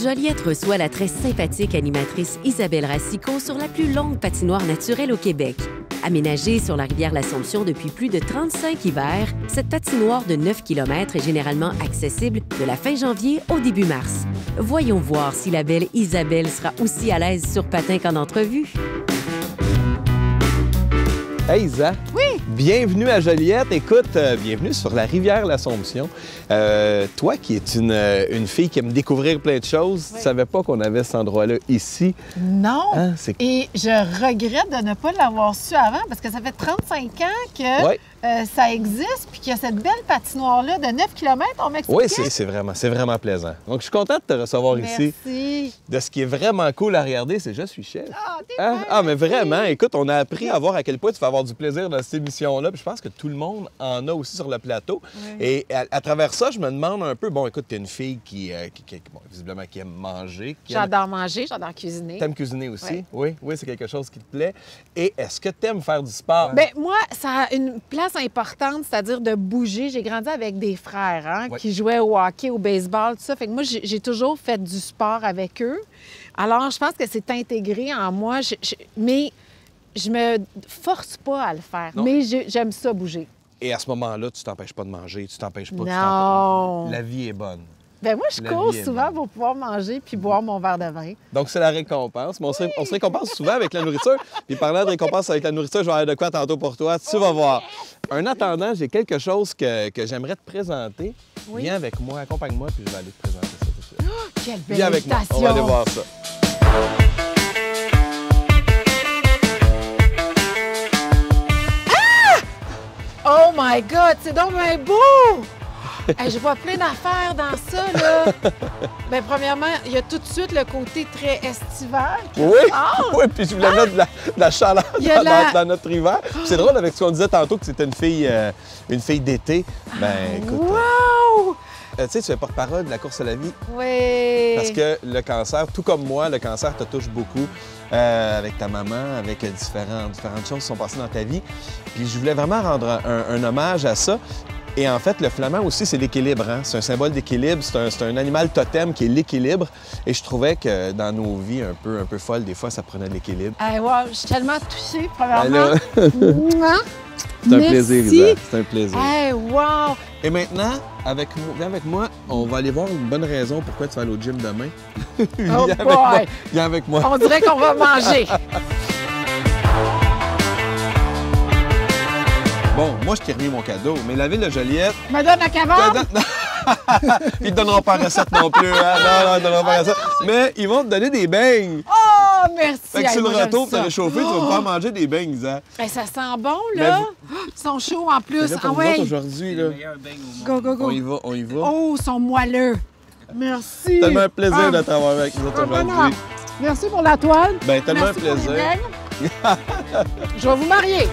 Joliette reçoit la très sympathique animatrice Isabelle Racicot sur la plus longue patinoire naturelle au Québec. Aménagée sur la rivière l'Assomption depuis plus de 35 hivers, cette patinoire de 9 km est généralement accessible de la fin janvier au début mars. Voyons voir si la belle Isabelle sera aussi à l'aise sur patin qu'en entrevue. Hey Isa! Oui! Bienvenue à Joliette. Écoute, bienvenue sur la rivière l'Assomption. Toi qui es une fille qui aime découvrir plein de choses, tu savais pas qu'on avait cet endroit-là ici? Non! Hein, Et je regrette de ne pas l'avoir su avant parce que ça fait 35 ans que ça existe puis qu'il y a cette belle patinoire-là de 9 km, on m'expliquait? Oui, c'est vraiment plaisant. Donc, je suis content de te recevoir ici. Merci! De ce qui est vraiment cool à regarder, c'est Je suis chef. Ah, t'es Ah, mais vraiment, écoute, on a appris à voir à quel point tu vas avoir du plaisir dans cette émission-là. Puis je pense que tout le monde en a aussi sur le plateau. Oui. Et à travers ça, je me demande un peu, bon, écoute, t'es une fille qui visiblement, qui aime manger. J'adore manger, j'adore cuisiner. T'aimes cuisiner aussi? Oui, c'est quelque chose qui te plaît. Et est-ce que t'aimes faire du sport? Bien, moi, ça a une place importante, c'est-à-dire de bouger. J'ai grandi avec des frères qui jouaient au hockey, au baseball, tout ça. Fait que moi, j'ai toujours fait du sport avec eux. Alors, je pense que c'est intégré en moi. Mais je me force pas à le faire. Non. Mais j'aime ça bouger. Et à ce moment-là, tu t'empêches pas de manger, tu t'empêches pas. Non. La vie est bonne. Bien, moi, je La cours vie est souvent bonne. pour pouvoir manger puis boire mon verre de vin. Donc, c'est la récompense. Mais on se récompense souvent avec la nourriture. Puis parlant de récompense avec la nourriture, je vais avoir de quoi tantôt pour toi. Tu vas voir. En attendant, j'ai quelque chose que j'aimerais te présenter. Oui. Viens avec moi, accompagne-moi, puis je vais aller te présenter ça tout de suite. Quelle belle Viens avec moi, on invitation! va aller voir ça. Oh my God, c'est donc bien beau! Hey, je vois plein d'affaires dans ça, là. Bien, premièrement, il y a tout de suite le côté très estival. Oui, puis je voulais mettre de la chaleur dans notre hiver. Puis c'est drôle avec ce qu'on disait tantôt que c'était une fille d'été. Ben écoute, Wow! tu sais, tu es porte-parole de la course à la vie. Oui. Parce que le cancer, tout comme moi, le cancer te touche beaucoup avec ta maman, avec différentes choses qui sont passées dans ta vie. Puis je voulais vraiment rendre un hommage à ça. Et en fait, le flamand aussi, c'est l'équilibre. Hein? C'est un symbole d'équilibre. C'est un animal totem qui est l'équilibre. Et je trouvais que dans nos vies un peu folles, des fois, ça prenait de l'équilibre. Hey, wow, je suis tellement touchée, premièrement. C'est un plaisir, Isa. C'est un plaisir. Hey, wow! Et maintenant, viens avec moi, on va aller voir une bonne raison pourquoi tu vas aller au gym demain. Oh boy! Viens avec moi. On dirait qu'on va manger. Bon, moi, je t'ai remis mon cadeau, mais la ville de Joliette... Me donne la cavale? Ils te donneront pas recette non plus, hein? Non, ils te donneront pas recette. Mais ils vont te donner des beignes. Oh, merci! Fait que Hey, sur le moi, retour, j'aime tu vas ça. réchauffer, tu vas pouvoir manger des beignes, Isa. Hey, ça sent bon, là. Ils sont chauds en plus. Là, Ah pour nous autres, ouais! aujourd'hui, là, Go, go, go. on y va. Oh, ils sont moelleux. Merci. Tellement un plaisir Ah. de t'avoir avec nous autres Vraiment. aujourd'hui. Merci pour la toile. Ben, tellement Merci un plaisir. pour les beignes. Je vais vous marier.